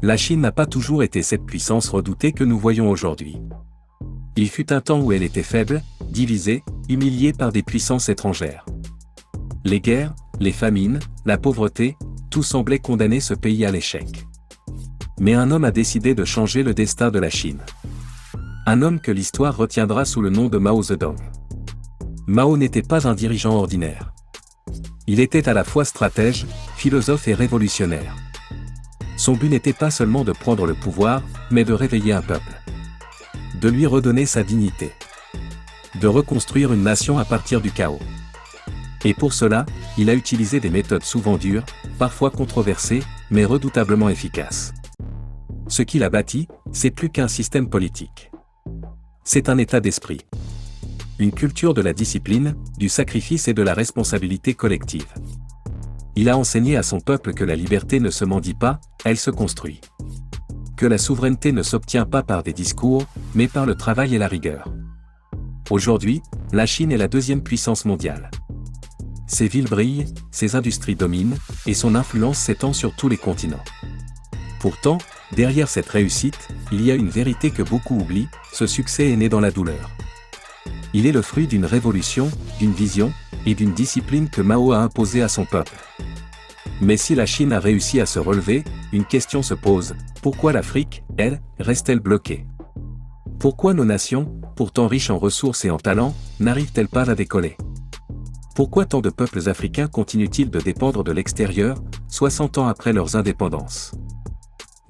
La Chine n'a pas toujours été cette puissance redoutée que nous voyons aujourd'hui. Il fut un temps où elle était faible, divisée, humiliée par des puissances étrangères. Les guerres, les famines, la pauvreté, tout semblait condamner ce pays à l'échec. Mais un homme a décidé de changer le destin de la Chine. Un homme que l'histoire retiendra sous le nom de Mao Zedong. Mao n'était pas un dirigeant ordinaire. Il était à la fois stratège, philosophe et révolutionnaire. Son but n'était pas seulement de prendre le pouvoir, mais de réveiller un peuple. De lui redonner sa dignité. De reconstruire une nation à partir du chaos. Et pour cela, il a utilisé des méthodes souvent dures, parfois controversées, mais redoutablement efficaces. Ce qu'il a bâti, c'est plus qu'un système politique. C'est un état d'esprit. Une culture de la discipline, du sacrifice et de la responsabilité collective. Il a enseigné à son peuple que la liberté ne se mendie pas, elle se construit. Que la souveraineté ne s'obtient pas par des discours, mais par le travail et la rigueur. Aujourd'hui, la Chine est la deuxième puissance mondiale. Ses villes brillent, ses industries dominent, et son influence s'étend sur tous les continents. Pourtant, derrière cette réussite, il y a une vérité que beaucoup oublient, ce succès est né dans la douleur. Il est le fruit d'une révolution, d'une vision, et d'une discipline que Mao a imposée à son peuple. Mais si la Chine a réussi à se relever, une question se pose, pourquoi l'Afrique, elle, reste-t-elle bloquée? Pourquoi nos nations, pourtant riches en ressources et en talents, n'arrivent-elles pas à décoller? Pourquoi tant de peuples africains continuent-ils de dépendre de l'extérieur, 60 ans après leurs indépendances?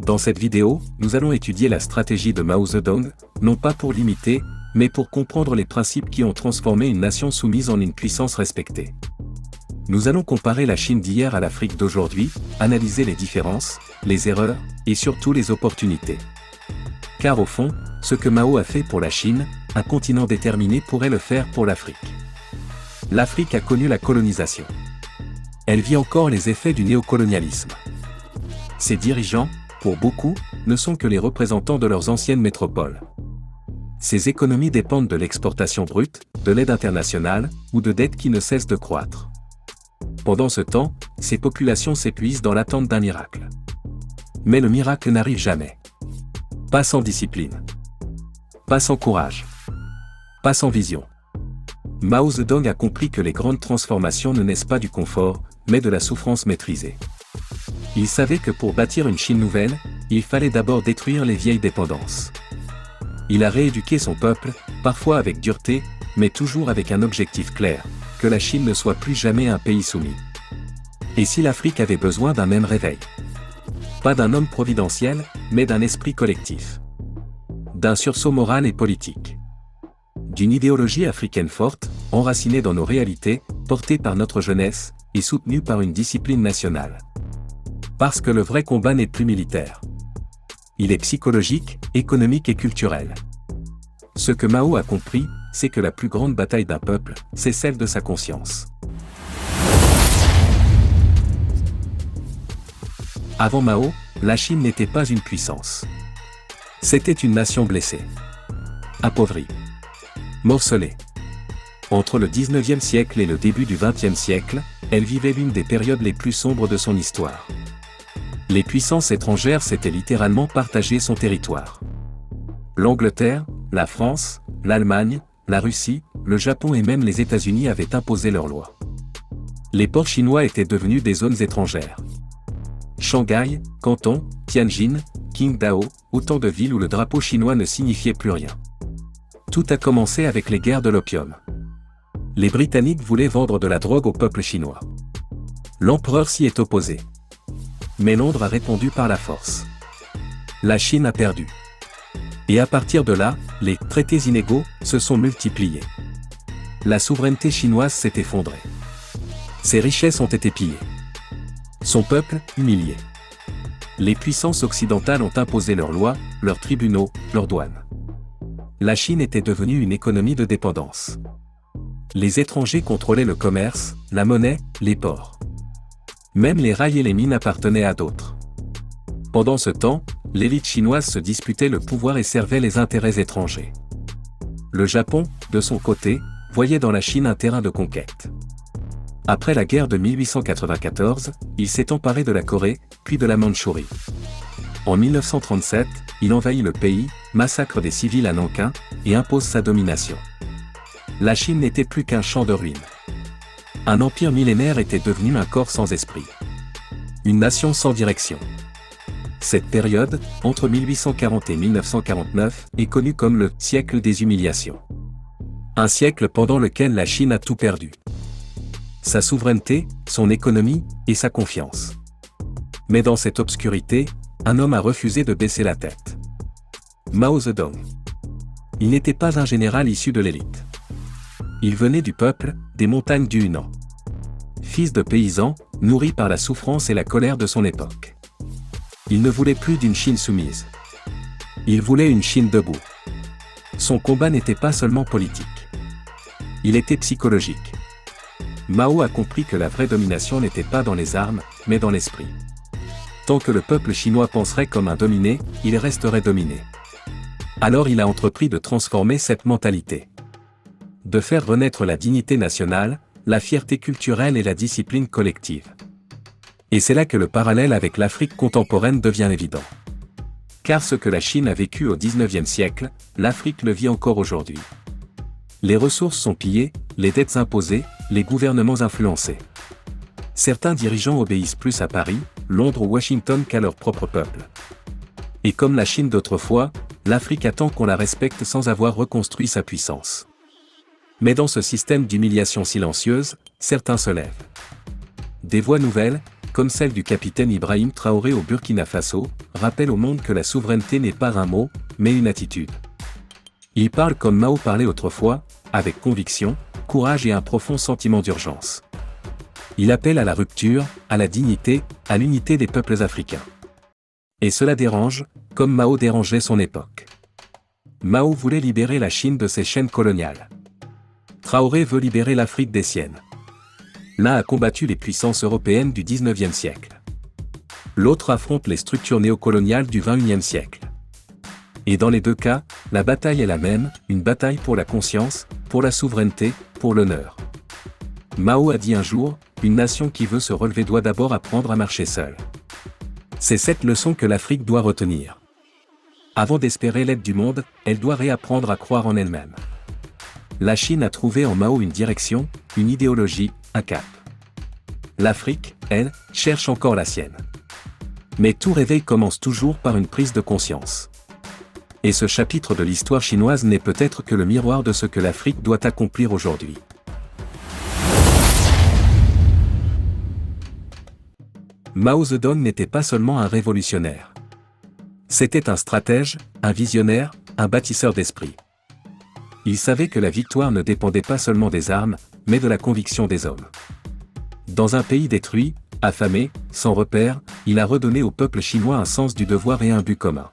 Dans cette vidéo, nous allons étudier la stratégie de Mao Zedong, non pas pour l'imiter, mais pour comprendre les principes qui ont transformé une nation soumise en une puissance respectée. Nous allons comparer la Chine d'hier à l'Afrique d'aujourd'hui, analyser les différences, les erreurs, et surtout les opportunités. Car au fond, ce que Mao a fait pour la Chine, un continent déterminé pourrait le faire pour l'Afrique. L'Afrique a connu la colonisation. Elle vit encore les effets du néocolonialisme. Ses dirigeants, pour beaucoup, ne sont que les représentants de leurs anciennes métropoles. Ces économies dépendent de l'exportation brute, de l'aide internationale, ou de dettes qui ne cessent de croître. Pendant ce temps, ces populations s'épuisent dans l'attente d'un miracle. Mais le miracle n'arrive jamais. Pas sans discipline. Pas sans courage. Pas sans vision. Mao Zedong a compris que les grandes transformations ne naissent pas du confort, mais de la souffrance maîtrisée. Il savait que pour bâtir une Chine nouvelle, il fallait d'abord détruire les vieilles dépendances. Il a rééduqué son peuple, parfois avec dureté, mais toujours avec un objectif clair, que la Chine ne soit plus jamais un pays soumis. Et si l'Afrique avait besoin d'un même réveil? Pas d'un homme providentiel, mais d'un esprit collectif. D'un sursaut moral et politique. D'une idéologie africaine forte, enracinée dans nos réalités, portée par notre jeunesse, et soutenue par une discipline nationale. Parce que le vrai combat n'est plus militaire. Il est psychologique, économique et culturel. Ce que Mao a compris, c'est que la plus grande bataille d'un peuple, c'est celle de sa conscience. Avant Mao, la Chine n'était pas une puissance. C'était une nation blessée. Appauvrie. Morcelée. Entre le 19e siècle et le début du 20e siècle, elle vivait l'une des périodes les plus sombres de son histoire. Les puissances étrangères s'étaient littéralement partagé son territoire. L'Angleterre, la France, l'Allemagne, la Russie, le Japon et même les États-Unis avaient imposé leurs lois. Les ports chinois étaient devenus des zones étrangères. Shanghai, Canton, Tianjin, Qingdao, autant de villes où le drapeau chinois ne signifiait plus rien. Tout a commencé avec les guerres de l'opium. Les Britanniques voulaient vendre de la drogue au peuple chinois. L'empereur s'y est opposé. Mais Londres a répondu par la force. La Chine a perdu. Et à partir de là, les traités inégaux se sont multipliés. La souveraineté chinoise s'est effondrée. Ses richesses ont été pillées. Son peuple, humilié. Les puissances occidentales ont imposé leurs lois, leurs tribunaux, leurs douanes. La Chine était devenue une économie de dépendance. Les étrangers contrôlaient le commerce, la monnaie, les ports. Même les rails et les mines appartenaient à d'autres. Pendant ce temps, l'élite chinoise se disputait le pouvoir et servait les intérêts étrangers. Le Japon, de son côté, voyait dans la Chine un terrain de conquête. Après la guerre de 1894, il s'est emparé de la Corée, puis de la Mandchourie. En 1937, il envahit le pays, massacre des civils à Nankin, et impose sa domination. La Chine n'était plus qu'un champ de ruines. Un empire millénaire était devenu un corps sans esprit. Une nation sans direction. Cette période, entre 1840 et 1949, est connue comme le « siècle des humiliations ». Un siècle pendant lequel la Chine a tout perdu. Sa souveraineté, son économie, et sa confiance. Mais dans cette obscurité, un homme a refusé de baisser la tête. Mao Zedong. Il n'était pas un général issu de l'élite. Il venait du peuple, des montagnes du Hunan. Fils de paysan, nourri par la souffrance et la colère de son époque. Il ne voulait plus d'une Chine soumise. Il voulait une Chine debout. Son combat n'était pas seulement politique. Il était psychologique. Mao a compris que la vraie domination n'était pas dans les armes, mais dans l'esprit. Tant que le peuple chinois penserait comme un dominé, il resterait dominé. Alors il a entrepris de transformer cette mentalité. De faire renaître la dignité nationale, la fierté culturelle et la discipline collective. Et c'est là que le parallèle avec l'Afrique contemporaine devient évident. Car ce que la Chine a vécu au XIXe siècle, l'Afrique le vit encore aujourd'hui. Les ressources sont pillées, les dettes imposées, les gouvernements influencés. Certains dirigeants obéissent plus à Paris, Londres ou Washington qu'à leur propre peuple. Et comme la Chine d'autrefois, l'Afrique attend qu'on la respecte sans avoir reconstruit sa puissance. Mais dans ce système d'humiliation silencieuse, certains se lèvent. Des voix nouvelles, comme celle du capitaine Ibrahim Traoré au Burkina Faso, rappellent au monde que la souveraineté n'est pas un mot, mais une attitude. Il parle comme Mao parlait autrefois, avec conviction, courage et un profond sentiment d'urgence. Il appelle à la rupture, à la dignité, à l'unité des peuples africains. Et cela dérange, comme Mao dérangeait son époque. Mao voulait libérer la Chine de ses chaînes coloniales. Traoré veut libérer l'Afrique des siennes. L'un a combattu les puissances européennes du XIXe siècle. L'autre affronte les structures néocoloniales du XXIe siècle. Et dans les deux cas, la bataille est la même, une bataille pour la conscience, pour la souveraineté, pour l'honneur. Mao a dit un jour, une nation qui veut se relever doit d'abord apprendre à marcher seule. C'est cette leçon que l'Afrique doit retenir. Avant d'espérer l'aide du monde, elle doit réapprendre à croire en elle-même. La Chine a trouvé en Mao une direction, une idéologie, un cap. L'Afrique, elle, cherche encore la sienne. Mais tout réveil commence toujours par une prise de conscience. Et ce chapitre de l'histoire chinoise n'est peut-être que le miroir de ce que l'Afrique doit accomplir aujourd'hui. Mao Zedong n'était pas seulement un révolutionnaire. C'était un stratège, un visionnaire, un bâtisseur d'esprit. Il savait que la victoire ne dépendait pas seulement des armes, mais de la conviction des hommes. Dans un pays détruit, affamé, sans repère, il a redonné au peuple chinois un sens du devoir et un but commun.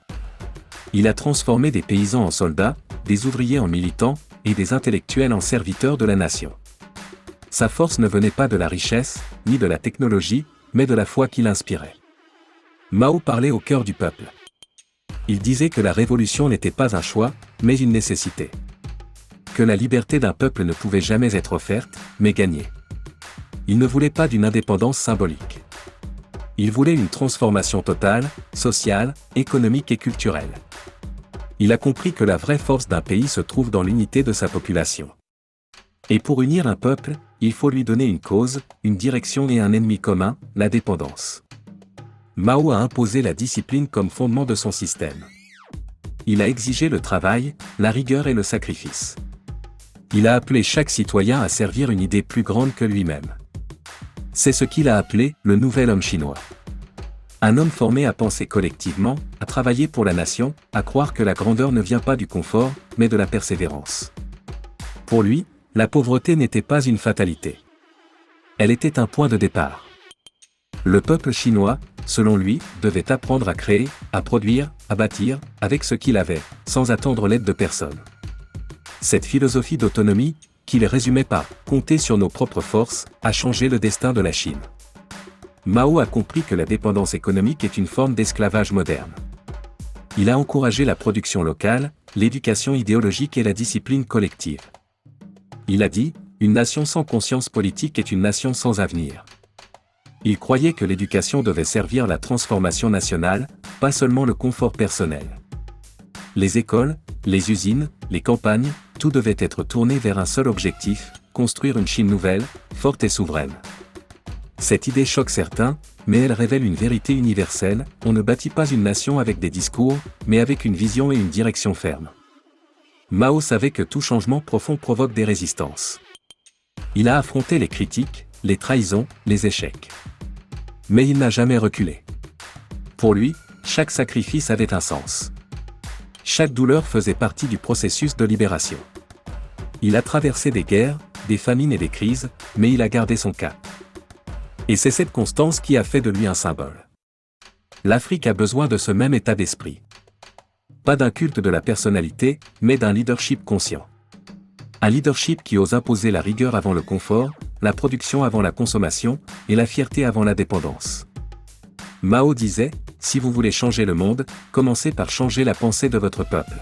Il a transformé des paysans en soldats, des ouvriers en militants, et des intellectuels en serviteurs de la nation. Sa force ne venait pas de la richesse, ni de la technologie, mais de la foi qu'il inspirait. Mao parlait au cœur du peuple. Il disait que la révolution n'était pas un choix, mais une nécessité. Que la liberté d'un peuple ne pouvait jamais être offerte, mais gagnée. Il ne voulait pas d'une indépendance symbolique. Il voulait une transformation totale, sociale, économique et culturelle. Il a compris que la vraie force d'un pays se trouve dans l'unité de sa population. Et pour unir un peuple, il faut lui donner une cause, une direction et un ennemi commun, la dépendance. Mao a imposé la discipline comme fondement de son système. Il a exigé le travail, la rigueur et le sacrifice. Il a appelé chaque citoyen à servir une idée plus grande que lui-même. C'est ce qu'il a appelé le nouvel homme chinois. Un homme formé à penser collectivement, à travailler pour la nation, à croire que la grandeur ne vient pas du confort, mais de la persévérance. Pour lui, la pauvreté n'était pas une fatalité. Elle était un point de départ. Le peuple chinois, selon lui, devait apprendre à créer, à produire, à bâtir, avec ce qu'il avait, sans attendre l'aide de personne. Cette philosophie d'autonomie, qu'il résumait par « compter sur nos propres forces », a changé le destin de la Chine. Mao a compris que la dépendance économique est une forme d'esclavage moderne. Il a encouragé la production locale, l'éducation idéologique et la discipline collective. Il a dit, une nation sans conscience politique est une nation sans avenir. Il croyait que l'éducation devait servir la transformation nationale, pas seulement le confort personnel. Les écoles, les usines, les campagnes, tout devait être tourné vers un seul objectif, construire une Chine nouvelle, forte et souveraine. Cette idée choque certains, mais elle révèle une vérité universelle, on ne bâtit pas une nation avec des discours, mais avec une vision et une direction ferme. Mao savait que tout changement profond provoque des résistances. Il a affronté les critiques, les trahisons, les échecs. Mais il n'a jamais reculé. Pour lui, chaque sacrifice avait un sens. Chaque douleur faisait partie du processus de libération. Il a traversé des guerres, des famines et des crises, mais il a gardé son cap. Et c'est cette constance qui a fait de lui un symbole. L'Afrique a besoin de ce même état d'esprit. Pas d'un culte de la personnalité, mais d'un leadership conscient. Un leadership qui ose imposer la rigueur avant le confort, la production avant la consommation, et la fierté avant la dépendance. Mao disait, si vous voulez changer le monde, commencez par changer la pensée de votre peuple.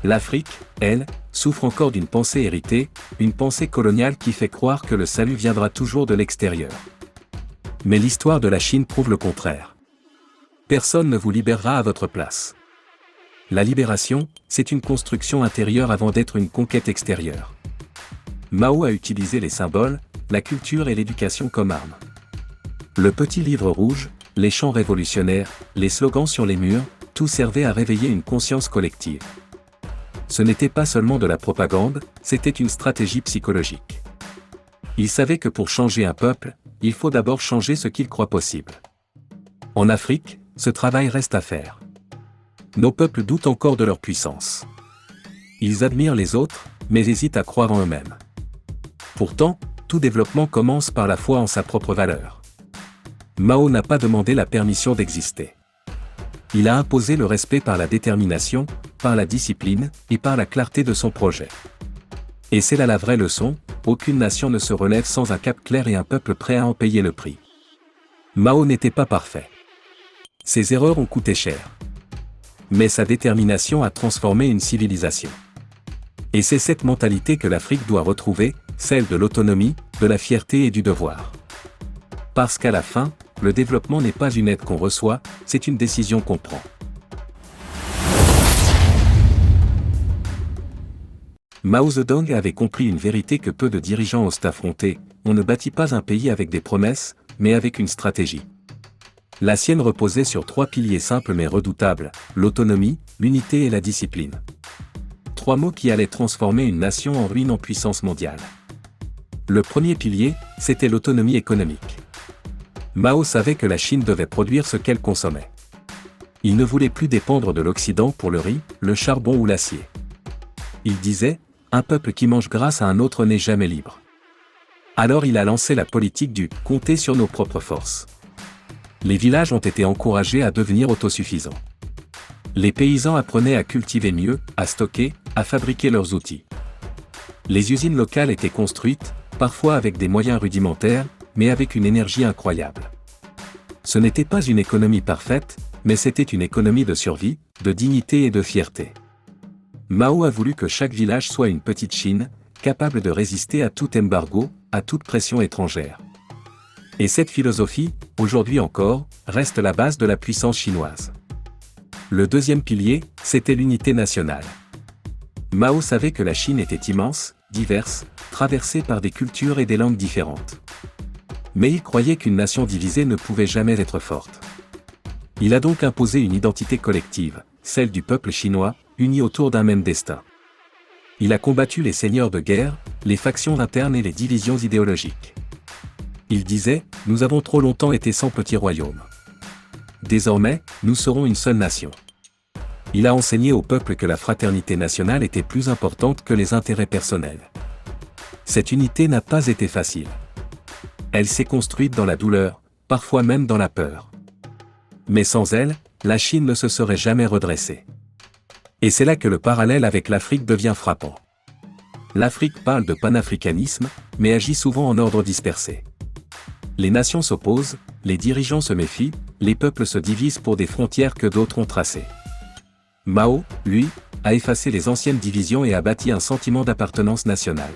L'Afrique, elle, souffre encore d'une pensée héritée, une pensée coloniale qui fait croire que le salut viendra toujours de l'extérieur. Mais l'histoire de la Chine prouve le contraire. Personne ne vous libérera à votre place. La libération, c'est une construction intérieure avant d'être une conquête extérieure. Mao a utilisé les symboles, la culture et l'éducation comme armes. Le petit livre rouge, les chants révolutionnaires, les slogans sur les murs, tout servait à réveiller une conscience collective. Ce n'était pas seulement de la propagande, c'était une stratégie psychologique. Il savait que pour changer un peuple, il faut d'abord changer ce qu'il croit possible. En Afrique, ce travail reste à faire. Nos peuples doutent encore de leur puissance. Ils admirent les autres, mais hésitent à croire en eux-mêmes. Pourtant, tout développement commence par la foi en sa propre valeur. Mao n'a pas demandé la permission d'exister. Il a imposé le respect par la détermination, par la discipline, et par la clarté de son projet. Et c'est là la vraie leçon, aucune nation ne se relève sans un cap clair et un peuple prêt à en payer le prix. Mao n'était pas parfait. Ses erreurs ont coûté cher. Mais sa détermination a transformé une civilisation. Et c'est cette mentalité que l'Afrique doit retrouver, celle de l'autonomie, de la fierté et du devoir. Parce qu'à la fin, le développement n'est pas une aide qu'on reçoit, c'est une décision qu'on prend. Mao Zedong avait compris une vérité que peu de dirigeants osent affronter, on ne bâtit pas un pays avec des promesses, mais avec une stratégie. La sienne reposait sur 3 piliers simples mais redoutables, l'autonomie, l'unité et la discipline. 3 mots qui allaient transformer une nation en ruine en puissance mondiale. Le premier pilier, c'était l'autonomie économique. Mao savait que la Chine devait produire ce qu'elle consommait. Il ne voulait plus dépendre de l'Occident pour le riz, le charbon ou l'acier. Il disait, un peuple qui mange grâce à un autre n'est jamais libre. Alors il a lancé la politique du « compter sur nos propres forces ». Les villages ont été encouragés à devenir autosuffisants. Les paysans apprenaient à cultiver mieux, à stocker, à fabriquer leurs outils. Les usines locales étaient construites, parfois avec des moyens rudimentaires, mais avec une énergie incroyable. Ce n'était pas une économie parfaite, mais c'était une économie de survie, de dignité et de fierté. Mao a voulu que chaque village soit une petite Chine, capable de résister à tout embargo, à toute pression étrangère. Et cette philosophie, aujourd'hui encore, reste la base de la puissance chinoise. Le deuxième pilier, c'était l'unité nationale. Mao savait que la Chine était immense, diverse, traversée par des cultures et des langues différentes. Mais il croyait qu'une nation divisée ne pouvait jamais être forte. Il a donc imposé une identité collective, celle du peuple chinois, uni autour d'un même destin. Il a combattu les seigneurs de guerre, les factions internes et les divisions idéologiques. Il disait, nous avons trop longtemps été 100 petits royaumes. Désormais, nous serons une seule nation. Il a enseigné au peuple que la fraternité nationale était plus importante que les intérêts personnels. Cette unité n'a pas été facile. Elle s'est construite dans la douleur, parfois même dans la peur. Mais sans elle, la Chine ne se serait jamais redressée. Et c'est là que le parallèle avec l'Afrique devient frappant. L'Afrique parle de panafricanisme, mais agit souvent en ordre dispersé. Les nations s'opposent, les dirigeants se méfient, les peuples se divisent pour des frontières que d'autres ont tracées. Mao, lui, a effacé les anciennes divisions et a bâti un sentiment d'appartenance nationale.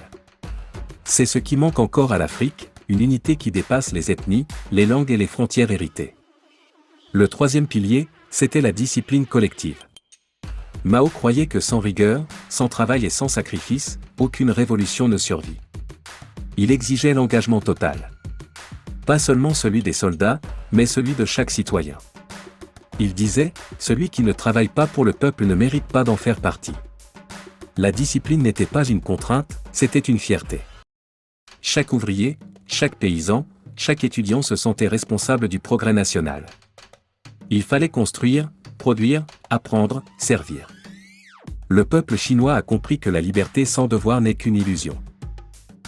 C'est ce qui manque encore à l'Afrique, une unité qui dépasse les ethnies, les langues et les frontières héritées. Le troisième pilier, c'était la discipline collective. Mao croyait que sans rigueur, sans travail et sans sacrifice, aucune révolution ne survit. Il exigeait l'engagement total. Pas seulement celui des soldats, mais celui de chaque citoyen. Il disait, celui qui ne travaille pas pour le peuple ne mérite pas d'en faire partie. La discipline n'était pas une contrainte, c'était une fierté. Chaque ouvrier, chaque paysan, chaque étudiant se sentait responsable du progrès national. Il fallait construire, produire, apprendre, servir. Le peuple chinois a compris que la liberté sans devoir n'est qu'une illusion.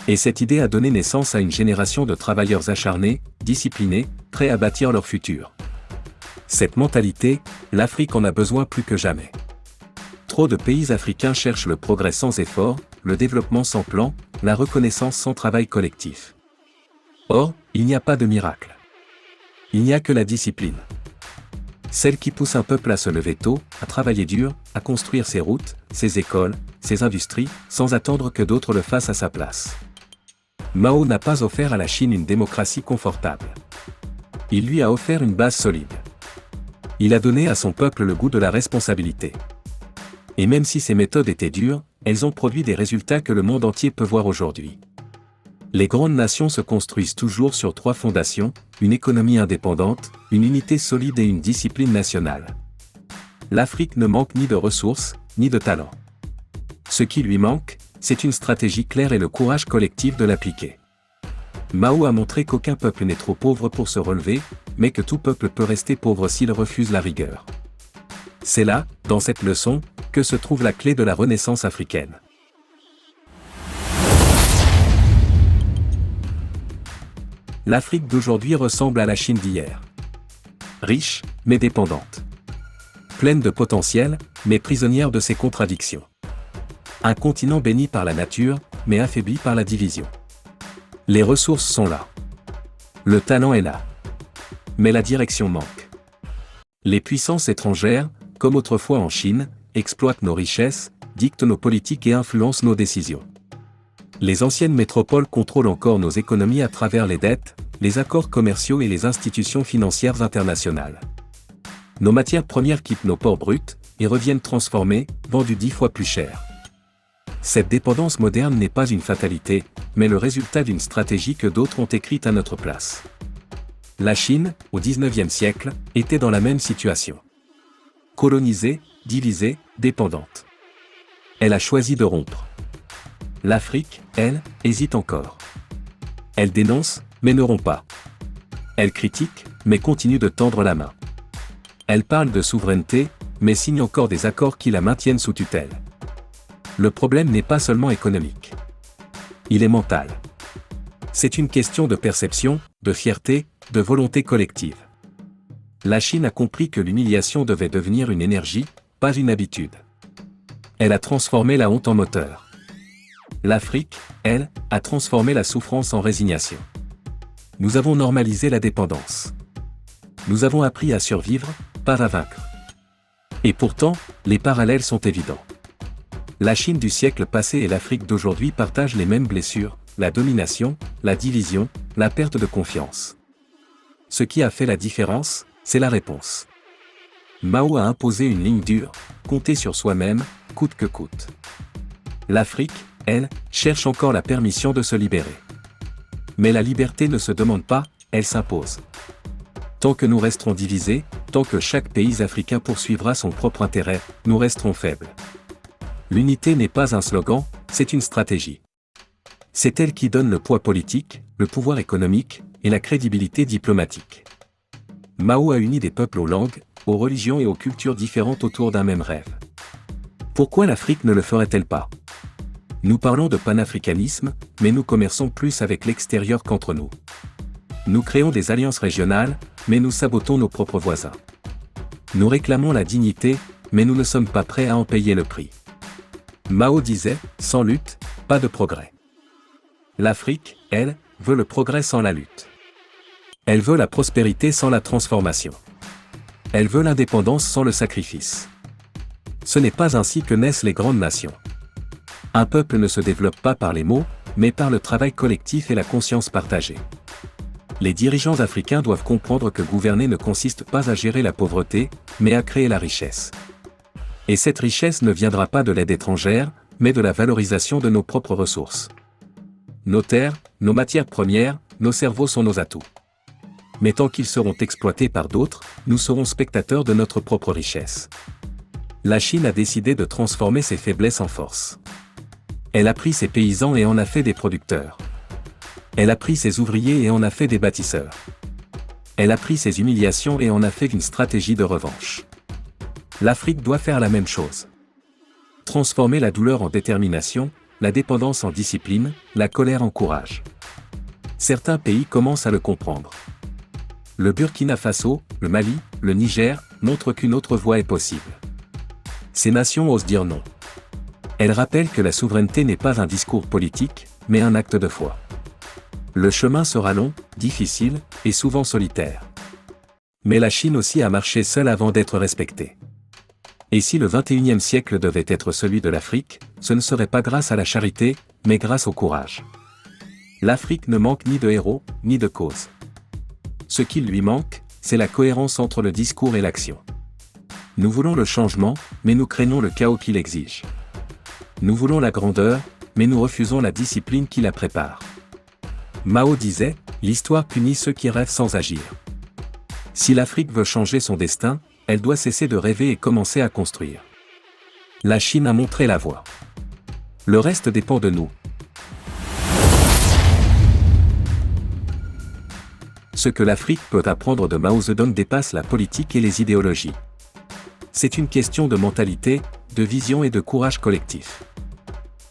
Et cette idée a donné naissance à une génération de travailleurs acharnés, disciplinés, prêts à bâtir leur futur. Cette mentalité, l'Afrique en a besoin plus que jamais. Trop de pays africains cherchent le progrès sans effort, le développement sans plan, la reconnaissance sans travail collectif. Or, il n'y a pas de miracle. Il n'y a que la discipline. Celle qui pousse un peuple à se lever tôt, à travailler dur, à construire ses routes, ses écoles, ses industries, sans attendre que d'autres le fassent à sa place. Mao n'a pas offert à la Chine une démocratie confortable. Il lui a offert une base solide. Il a donné à son peuple le goût de la responsabilité. Et même si ces méthodes étaient dures, elles ont produit des résultats que le monde entier peut voir aujourd'hui. Les grandes nations se construisent toujours sur 3 fondations, une économie indépendante, une unité solide et une discipline nationale. L'Afrique ne manque ni de ressources, ni de talent. Ce qui lui manque, c'est une stratégie claire et le courage collectif de l'appliquer. Mao a montré qu'aucun peuple n'est trop pauvre pour se relever, mais que tout peuple peut rester pauvre s'il refuse la rigueur. C'est là, dans cette leçon, que se trouve la clé de la renaissance africaine. L'Afrique d'aujourd'hui ressemble à la Chine d'hier. Riche, mais dépendante. Pleine de potentiel, mais prisonnière de ses contradictions. Un continent béni par la nature, mais affaibli par la division. Les ressources sont là. Le talent est là. Mais la direction manque. Les puissances étrangères, comme autrefois en Chine, exploitent nos richesses, dictent nos politiques et influencent nos décisions. Les anciennes métropoles contrôlent encore nos économies à travers les dettes, les accords commerciaux et les institutions financières internationales. Nos matières premières quittent nos ports bruts et reviennent transformées, vendues 10 fois plus cher. Cette dépendance moderne n'est pas une fatalité, mais le résultat d'une stratégie que d'autres ont écrite à notre place. La Chine, au XIXe siècle, était dans la même situation. Colonisée, divisée, dépendante. Elle a choisi de rompre. L'Afrique, elle, hésite encore. Elle dénonce, mais ne rompt pas. Elle critique, mais continue de tendre la main. Elle parle de souveraineté, mais signe encore des accords qui la maintiennent sous tutelle. Le problème n'est pas seulement économique. Il est mental. C'est une question de perception, de fierté, de volonté collective. La Chine a compris que l'humiliation devait devenir une énergie, pas une habitude. Elle a transformé la honte en moteur. L'Afrique, elle, a transformé la souffrance en résignation. Nous avons normalisé la dépendance. Nous avons appris à survivre, pas à vaincre. Et pourtant, les parallèles sont évidents. La Chine du siècle passé et l'Afrique d'aujourd'hui partagent les mêmes blessures, la domination, la division, la perte de confiance. Ce qui a fait la différence, c'est la réponse. Mao a imposé une ligne dure, compter sur soi-même, coûte que coûte. L'Afrique, elle, cherche encore la permission de se libérer. Mais la liberté ne se demande pas, elle s'impose. Tant que nous resterons divisés, tant que chaque pays africain poursuivra son propre intérêt, nous resterons faibles. L'unité n'est pas un slogan, c'est une stratégie. C'est elle qui donne le poids politique, le pouvoir économique, et la crédibilité diplomatique. Mao a uni des peuples aux langues, aux religions et aux cultures différentes autour d'un même rêve. Pourquoi l'Afrique ne le ferait-elle pas ? Nous parlons de panafricanisme, mais nous commerçons plus avec l'extérieur qu'entre nous. Nous créons des alliances régionales, mais nous sabotons nos propres voisins. Nous réclamons la dignité, mais nous ne sommes pas prêts à en payer le prix. Mao disait, sans lutte, pas de progrès. L'Afrique, elle, veut le progrès sans la lutte. Elle veut la prospérité sans la transformation. Elle veut l'indépendance sans le sacrifice. Ce n'est pas ainsi que naissent les grandes nations. Un peuple ne se développe pas par les mots, mais par le travail collectif et la conscience partagée. Les dirigeants africains doivent comprendre que gouverner ne consiste pas à gérer la pauvreté, mais à créer la richesse. Et cette richesse ne viendra pas de l'aide étrangère, mais de la valorisation de nos propres ressources. Nos terres, nos matières premières, nos cerveaux sont nos atouts. Mais tant qu'ils seront exploités par d'autres, nous serons spectateurs de notre propre richesse. La Chine a décidé de transformer ses faiblesses en force. Elle a pris ses paysans et en a fait des producteurs. Elle a pris ses ouvriers et en a fait des bâtisseurs. Elle a pris ses humiliations et en a fait une stratégie de revanche. L'Afrique doit faire la même chose. Transformer la douleur en détermination, la dépendance en discipline, la colère en courage. Certains pays commencent à le comprendre. Le Burkina Faso, le Mali, le Niger, montrent qu'une autre voie est possible. Ces nations osent dire non. Elles rappellent que la souveraineté n'est pas un discours politique, mais un acte de foi. Le chemin sera long, difficile, et souvent solitaire. Mais la Chine aussi a marché seule avant d'être respectée. Et si le XXIe siècle devait être celui de l'Afrique, ce ne serait pas grâce à la charité, mais grâce au courage. L'Afrique ne manque ni de héros, ni de cause. Ce qui lui manque, c'est la cohérence entre le discours et l'action. Nous voulons le changement, mais nous craignons le chaos qu'il exige. Nous voulons la grandeur, mais nous refusons la discipline qui la prépare. Mao disait, l'histoire punit ceux qui rêvent sans agir. Si l'Afrique veut changer son destin, elle doit cesser de rêver et commencer à construire. La Chine a montré la voie. Le reste dépend de nous. Ce que l'Afrique peut apprendre de Mao Zedong dépasse la politique et les idéologies. C'est une question de mentalité, de vision et de courage collectif.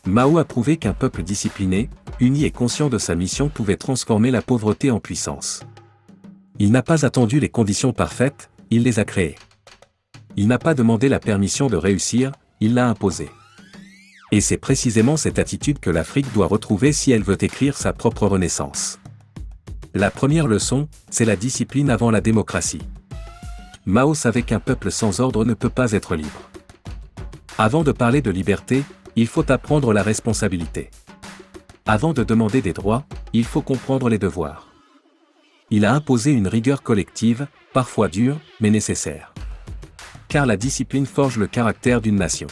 Mao a prouvé qu'un peuple discipliné, uni et conscient de sa mission pouvait transformer la pauvreté en puissance. Il n'a pas attendu les conditions parfaites, il les a créées. Il n'a pas demandé la permission de réussir, il l'a imposée. Et c'est précisément cette attitude que l'Afrique doit retrouver si elle veut écrire sa propre renaissance. La première leçon, c'est la discipline avant la démocratie. Mao savait qu'un peuple sans ordre ne peut pas être libre. Avant de parler de liberté, il faut apprendre la responsabilité. Avant de demander des droits, il faut comprendre les devoirs. Il a imposé une rigueur collective, parfois dure, mais nécessaire. Car la discipline forge le caractère d'une nation.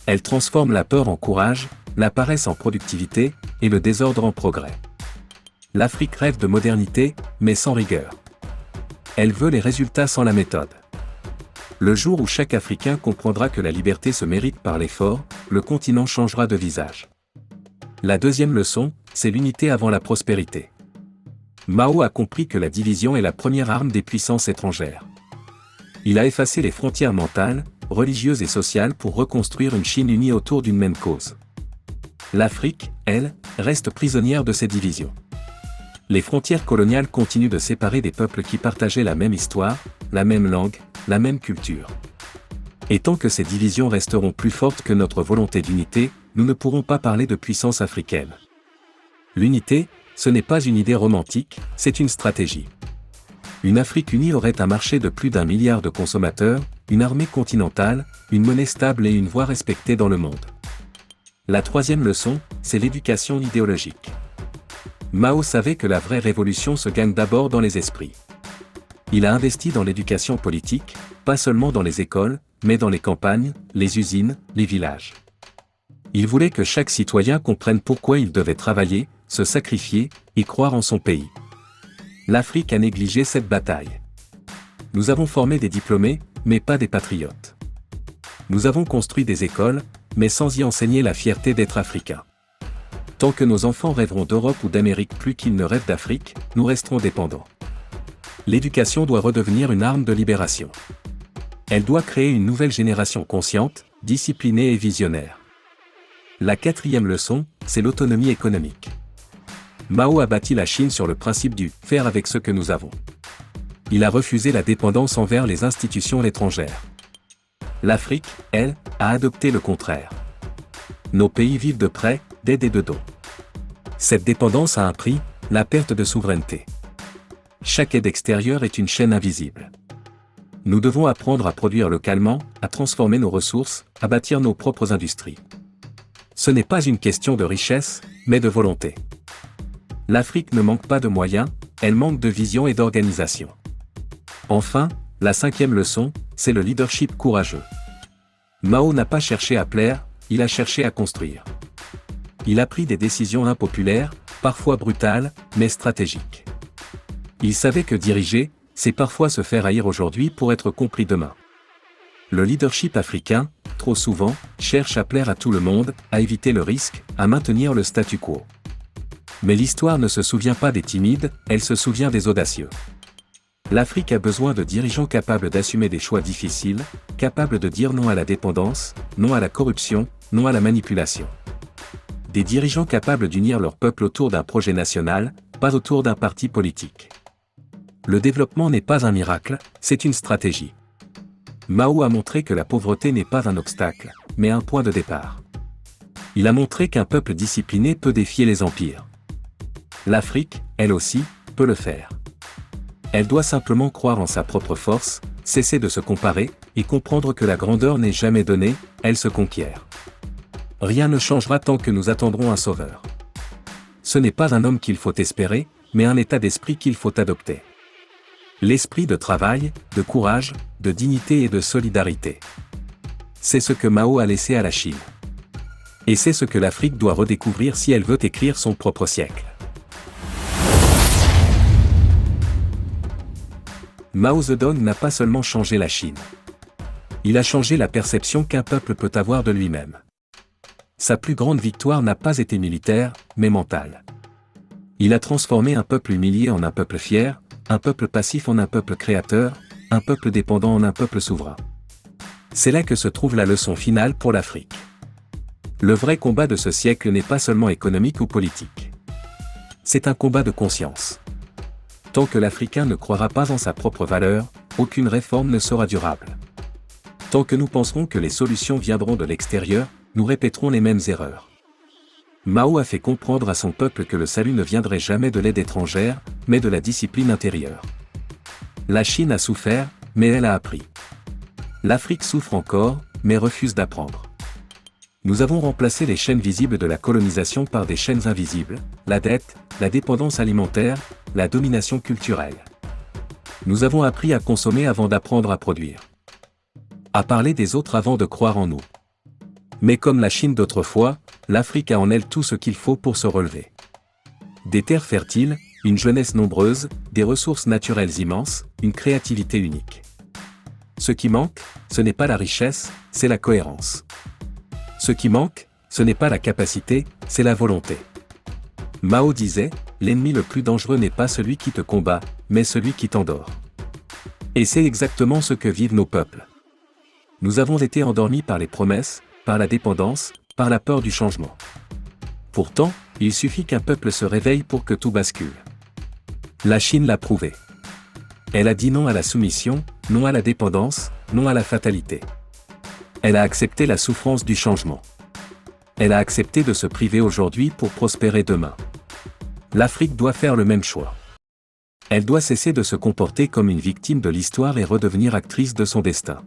Elle transforme la peur en courage, la paresse en productivité, et le désordre en progrès. L'Afrique rêve de modernité, mais sans rigueur. Elle veut les résultats sans la méthode. Le jour où chaque Africain comprendra que la liberté se mérite par l'effort, le continent changera de visage. La deuxième leçon, c'est l'unité avant la prospérité. Mao a compris que la division est la première arme des puissances étrangères. Il a effacé les frontières mentales, religieuses et sociales pour reconstruire une Chine unie autour d'une même cause. L'Afrique, elle, reste prisonnière de ces divisions. Les frontières coloniales continuent de séparer des peuples qui partageaient la même histoire, la même langue, la même culture. Et tant que ces divisions resteront plus fortes que notre volonté d'unité, nous ne pourrons pas parler de puissance africaine. L'unité, ce n'est pas une idée romantique, c'est une stratégie. Une Afrique unie aurait un marché de plus d'1 milliard de consommateurs, une armée continentale, une monnaie stable et une voix respectée dans le monde. La troisième leçon, c'est l'éducation idéologique. Mao savait que la vraie révolution se gagne d'abord dans les esprits. Il a investi dans l'éducation politique, pas seulement dans les écoles, mais dans les campagnes, les usines, les villages. Il voulait que chaque citoyen comprenne pourquoi il devait travailler, se sacrifier, et croire en son pays. L'Afrique a négligé cette bataille. Nous avons formé des diplômés, mais pas des patriotes. Nous avons construit des écoles, mais sans y enseigner la fierté d'être africain. Tant que nos enfants rêveront d'Europe ou d'Amérique plus qu'ils ne rêvent d'Afrique, nous resterons dépendants. L'éducation doit redevenir une arme de libération. Elle doit créer une nouvelle génération consciente, disciplinée et visionnaire. La quatrième leçon, c'est l'autonomie économique. Mao a bâti la Chine sur le principe du « faire avec ce que nous avons ». Il a refusé la dépendance envers les institutions étrangères. L'Afrique, elle, a adopté le contraire. Nos pays vivent de près, d'aide et de dons. Cette dépendance a un prix, la perte de souveraineté. Chaque aide extérieure est une chaîne invisible. Nous devons apprendre à produire localement, à transformer nos ressources, à bâtir nos propres industries. Ce n'est pas une question de richesse, mais de volonté. L'Afrique ne manque pas de moyens, elle manque de vision et d'organisation. Enfin, la cinquième leçon, c'est le leadership courageux. Mao n'a pas cherché à plaire, il a cherché à construire. Il a pris des décisions impopulaires, parfois brutales, mais stratégiques. Il savait que diriger, c'est parfois se faire haïr aujourd'hui pour être compris demain. Le leadership africain, trop souvent, cherche à plaire à tout le monde, à éviter le risque, à maintenir le statu quo. Mais l'histoire ne se souvient pas des timides, elle se souvient des audacieux. L'Afrique a besoin de dirigeants capables d'assumer des choix difficiles, capables de dire non à la dépendance, non à la corruption, non à la manipulation. Des dirigeants capables d'unir leur peuple autour d'un projet national, pas autour d'un parti politique. Le développement n'est pas un miracle, c'est une stratégie. Mao a montré que la pauvreté n'est pas un obstacle, mais un point de départ. Il a montré qu'un peuple discipliné peut défier les empires. L'Afrique, elle aussi, peut le faire. Elle doit simplement croire en sa propre force, cesser de se comparer, et comprendre que la grandeur n'est jamais donnée, elle se conquiert. Rien ne changera tant que nous attendrons un sauveur. Ce n'est pas un homme qu'il faut espérer, mais un état d'esprit qu'il faut adopter. L'esprit de travail, de courage, de dignité et de solidarité. C'est ce que Mao a laissé à la Chine. Et c'est ce que l'Afrique doit redécouvrir si elle veut écrire son propre siècle. Mao Zedong n'a pas seulement changé la Chine. Il a changé la perception qu'un peuple peut avoir de lui-même. Sa plus grande victoire n'a pas été militaire, mais mentale. Il a transformé un peuple humilié en un peuple fier, un peuple passif en un peuple créateur, un peuple dépendant en un peuple souverain. C'est là que se trouve la leçon finale pour l'Afrique. Le vrai combat de ce siècle n'est pas seulement économique ou politique. C'est un combat de conscience. Tant que l'Africain ne croira pas en sa propre valeur, aucune réforme ne sera durable. Tant que nous penserons que les solutions viendront de l'extérieur, nous répéterons les mêmes erreurs. Mao a fait comprendre à son peuple que le salut ne viendrait jamais de l'aide étrangère, mais de la discipline intérieure. La Chine a souffert, mais elle a appris. L'Afrique souffre encore, mais refuse d'apprendre. Nous avons remplacé les chaînes visibles de la colonisation par des chaînes invisibles, la dette, la dépendance alimentaire, la domination culturelle. Nous avons appris à consommer avant d'apprendre à produire. À parler des autres avant de croire en nous. Mais comme la Chine d'autrefois, l'Afrique a en elle tout ce qu'il faut pour se relever. Des terres fertiles, une jeunesse nombreuse, des ressources naturelles immenses, une créativité unique. Ce qui manque, ce n'est pas la richesse, c'est la cohérence. Ce qui manque, ce n'est pas la capacité, c'est la volonté. Mao disait, l'ennemi le plus dangereux n'est pas celui qui te combat, mais celui qui t'endort. Et c'est exactement ce que vivent nos peuples. Nous avons été endormis par les promesses, par la dépendance, par la peur du changement. Pourtant, il suffit qu'un peuple se réveille pour que tout bascule. La Chine l'a prouvé. Elle a dit non à la soumission, non à la dépendance, non à la fatalité. Elle a accepté la souffrance du changement. Elle a accepté de se priver aujourd'hui pour prospérer demain. L'Afrique doit faire le même choix. Elle doit cesser de se comporter comme une victime de l'histoire et redevenir actrice de son destin.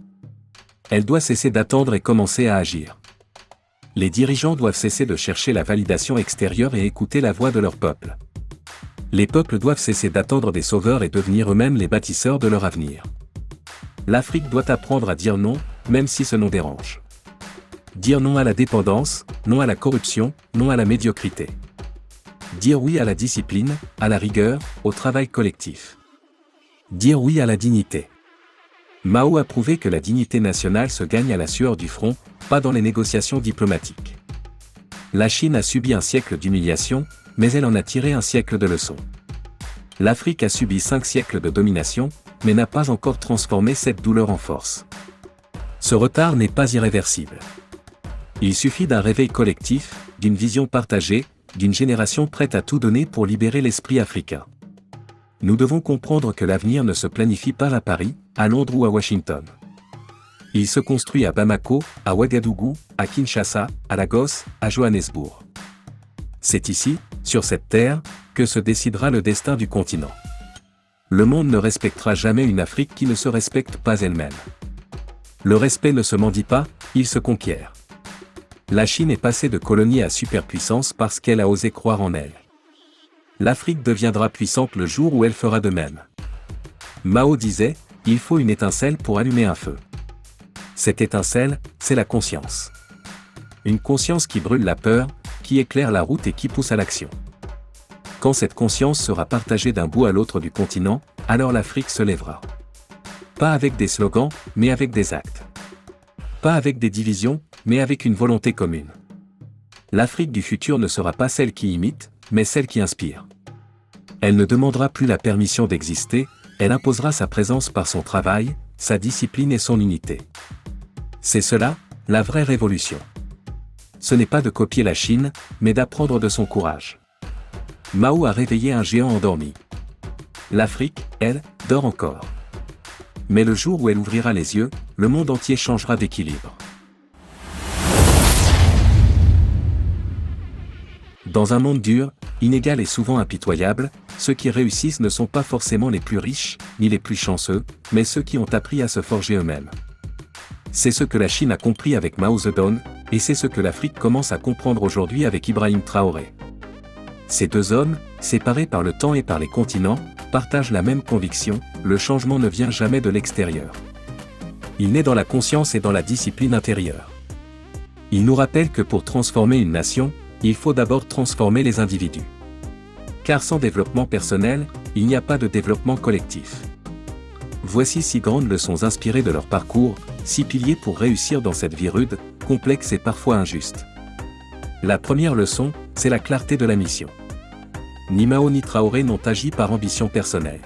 Elle doit cesser d'attendre et commencer à agir. Les dirigeants doivent cesser de chercher la validation extérieure et écouter la voix de leur peuple. Les peuples doivent cesser d'attendre des sauveurs et devenir eux-mêmes les bâtisseurs de leur avenir. L'Afrique doit apprendre à dire non, même si ce nom dérange. Dire non à la dépendance, non à la corruption, non à la médiocrité. Dire oui à la discipline, à la rigueur, au travail collectif. Dire oui à la dignité. Mao a prouvé que la dignité nationale se gagne à la sueur du front, pas dans les négociations diplomatiques. La Chine a subi un siècle d'humiliation, mais elle en a tiré un siècle de leçons. L'Afrique a subi 5 siècles de domination, mais n'a pas encore transformé cette douleur en force. Ce retard n'est pas irréversible. Il suffit d'un réveil collectif, d'une vision partagée, d'une génération prête à tout donner pour libérer l'esprit africain. Nous devons comprendre que l'avenir ne se planifie pas à Paris, à Londres ou à Washington. Il se construit à Bamako, à Ouagadougou, à Kinshasa, à Lagos, à Johannesburg. C'est ici, sur cette terre, que se décidera le destin du continent. Le monde ne respectera jamais une Afrique qui ne se respecte pas elle-même. Le respect ne se mendie pas, il se conquiert. La Chine est passée de colonie à superpuissance parce qu'elle a osé croire en elle. L'Afrique deviendra puissante le jour où elle fera de même. Mao disait, il faut une étincelle pour allumer un feu. Cette étincelle, c'est la conscience. Une conscience qui brûle la peur, qui éclaire la route et qui pousse à l'action. Quand cette conscience sera partagée d'un bout à l'autre du continent, alors l'Afrique se lèvera. Pas avec des slogans, mais avec des actes. Pas avec des divisions, mais avec une volonté commune. L'Afrique du futur ne sera pas celle qui imite, mais celle qui inspire. Elle ne demandera plus la permission d'exister, elle imposera sa présence par son travail, sa discipline et son unité. C'est cela, la vraie révolution. Ce n'est pas de copier la Chine, mais d'apprendre de son courage. Mao a réveillé un géant endormi. L'Afrique, elle, dort encore. Mais le jour où elle ouvrira les yeux, le monde entier changera d'équilibre. Dans un monde dur, inégal et souvent impitoyable, ceux qui réussissent ne sont pas forcément les plus riches, ni les plus chanceux, mais ceux qui ont appris à se forger eux-mêmes. C'est ce que la Chine a compris avec Mao Zedong, et c'est ce que l'Afrique commence à comprendre aujourd'hui avec Ibrahim Traoré. Ces deux hommes, séparés par le temps et par les continents, partagent la même conviction, le changement ne vient jamais de l'extérieur. Il naît dans la conscience et dans la discipline intérieure. Ils nous rappellent que pour transformer une nation, il faut d'abord transformer les individus. Car sans développement personnel, il n'y a pas de développement collectif. Voici 6 grandes leçons inspirées de leur parcours, 6 piliers pour réussir dans cette vie rude, complexe et parfois injuste. La première leçon, c'est la clarté de la mission. Ni Mao ni Traoré n'ont agi par ambition personnelle.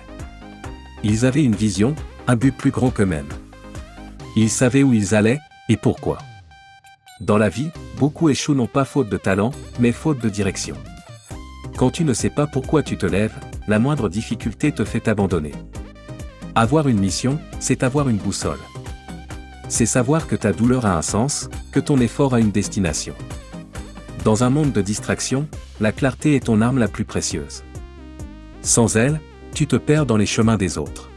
Ils avaient une vision, un but plus grand qu'eux-mêmes. Ils savaient où ils allaient, et pourquoi. Dans la vie, beaucoup échouent non pas faute de talent, mais faute de direction. Quand tu ne sais pas pourquoi tu te lèves, la moindre difficulté te fait abandonner. Avoir une mission, c'est avoir une boussole. C'est savoir que ta douleur a un sens, que ton effort a une destination. Dans un monde de distraction, la clarté est ton arme la plus précieuse. Sans elle, tu te perds dans les chemins des autres.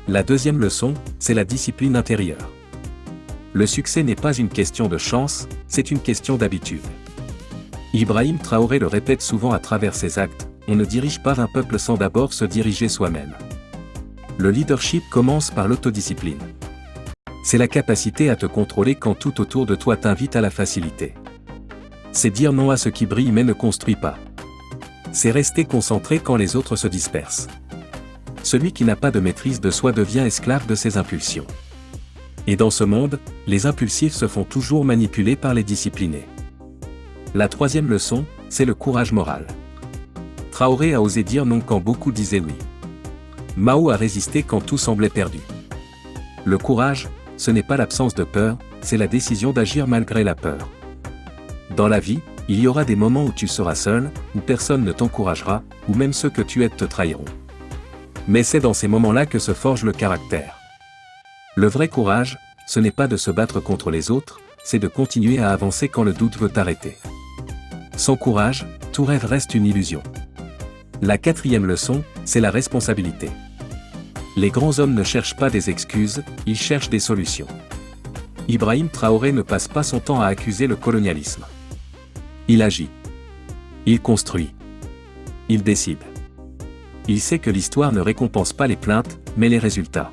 La deuxième leçon, c'est la discipline intérieure. Le succès n'est pas une question de chance, c'est une question d'habitude. Ibrahim Traoré le répète souvent à travers ses actes, on ne dirige pas un peuple sans d'abord se diriger soi-même. Le leadership commence par l'autodiscipline. C'est la capacité à te contrôler quand tout autour de toi t'invite à la facilité. C'est dire non à ce qui brille mais ne construit pas. C'est rester concentré quand les autres se dispersent. Celui qui n'a pas de maîtrise de soi devient esclave de ses impulsions. Et dans ce monde, les impulsifs se font toujours manipuler par les disciplinés. La troisième leçon, c'est le courage moral. Traoré a osé dire non quand beaucoup disaient oui. Mao a résisté quand tout semblait perdu. Le courage, ce n'est pas l'absence de peur, c'est la décision d'agir malgré la peur. Dans la vie, il y aura des moments où tu seras seul, où personne ne t'encouragera, où même ceux que tu aides te trahiront. Mais c'est dans ces moments-là que se forge le caractère. Le vrai courage, ce n'est pas de se battre contre les autres, c'est de continuer à avancer quand le doute veut t'arrêter. Sans courage, tout rêve reste une illusion. La quatrième leçon, c'est la responsabilité. Les grands hommes ne cherchent pas des excuses, ils cherchent des solutions. Ibrahim Traoré ne passe pas son temps à accuser le colonialisme. Il agit. Il construit. Il décide. Il sait que l'histoire ne récompense pas les plaintes, mais les résultats.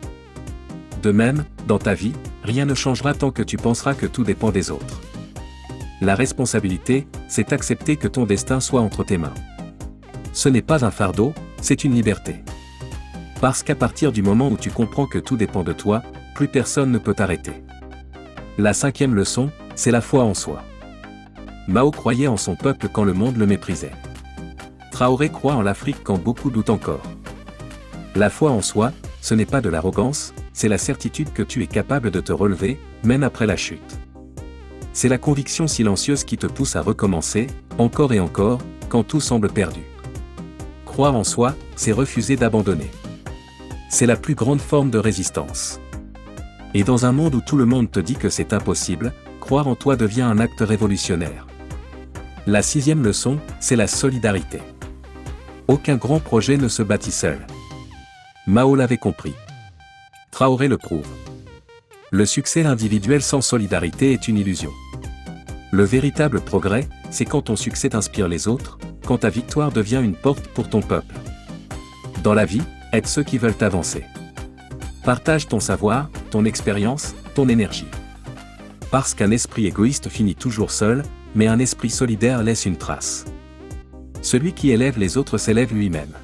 De même, dans ta vie, rien ne changera tant que tu penseras que tout dépend des autres. La responsabilité, c'est accepter que ton destin soit entre tes mains. Ce n'est pas un fardeau, c'est une liberté. Parce qu'à partir du moment où tu comprends que tout dépend de toi, plus personne ne peut t'arrêter. La cinquième leçon, c'est la foi en soi. Mao croyait en son peuple quand le monde le méprisait. Traoré croit en l'Afrique quand beaucoup doutent encore. La foi en soi, ce n'est pas de l'arrogance, c'est la certitude que tu es capable de te relever, même après la chute. C'est la conviction silencieuse qui te pousse à recommencer, encore et encore, quand tout semble perdu. Croire en soi, c'est refuser d'abandonner. C'est la plus grande forme de résistance. Et dans un monde où tout le monde te dit que c'est impossible, croire en toi devient un acte révolutionnaire. La sixième leçon, c'est la solidarité. Aucun grand projet ne se bâtit seul. Mao l'avait compris. Traoré le prouve. Le succès individuel sans solidarité est une illusion. Le véritable progrès, c'est quand ton succès inspire les autres, quand ta victoire devient une porte pour ton peuple. Dans la vie, aide ceux qui veulent avancer. Partage ton savoir, ton expérience, ton énergie. Parce qu'un esprit égoïste finit toujours seul, mais un esprit solidaire laisse une trace. Celui qui élève les autres s'élève lui-même.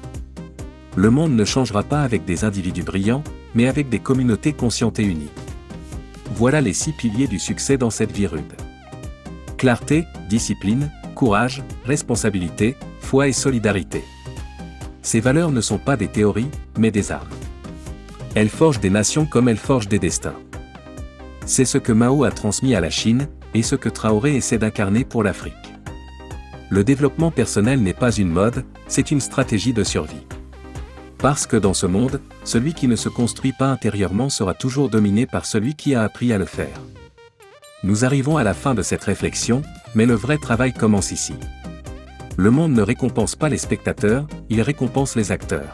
Le monde ne changera pas avec des individus brillants, mais avec des communautés conscientes et unies. Voilà les 6 piliers du succès dans cette vie rude. Clarté, discipline, courage, responsabilité, foi et solidarité. Ces valeurs ne sont pas des théories, mais des armes. Elles forgent des nations comme elles forgent des destins. C'est ce que Mao a transmis à la Chine, et ce que Traoré essaie d'incarner pour l'Afrique. Le développement personnel n'est pas une mode, c'est une stratégie de survie. Parce que dans ce monde, celui qui ne se construit pas intérieurement sera toujours dominé par celui qui a appris à le faire. Nous arrivons à la fin de cette réflexion, mais le vrai travail commence ici. Le monde ne récompense pas les spectateurs, il récompense les acteurs.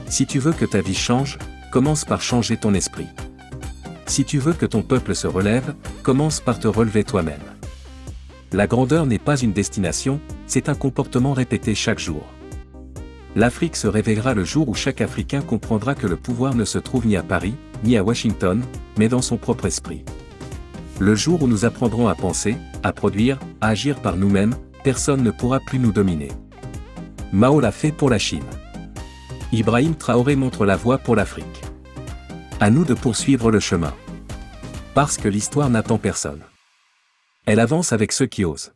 Si tu veux que ta vie change, commence par changer ton esprit. Si tu veux que ton peuple se relève, commence par te relever toi-même. La grandeur n'est pas une destination, c'est un comportement répété chaque jour. L'Afrique se réveillera le jour où chaque Africain comprendra que le pouvoir ne se trouve ni à Paris, ni à Washington, mais dans son propre esprit. Le jour où nous apprendrons à penser, à produire, à agir par nous-mêmes, personne ne pourra plus nous dominer. Mao l'a fait pour la Chine. Ibrahim Traoré montre la voie pour l'Afrique. À nous de poursuivre le chemin. Parce que l'histoire n'attend personne. Elle avance avec ceux qui osent.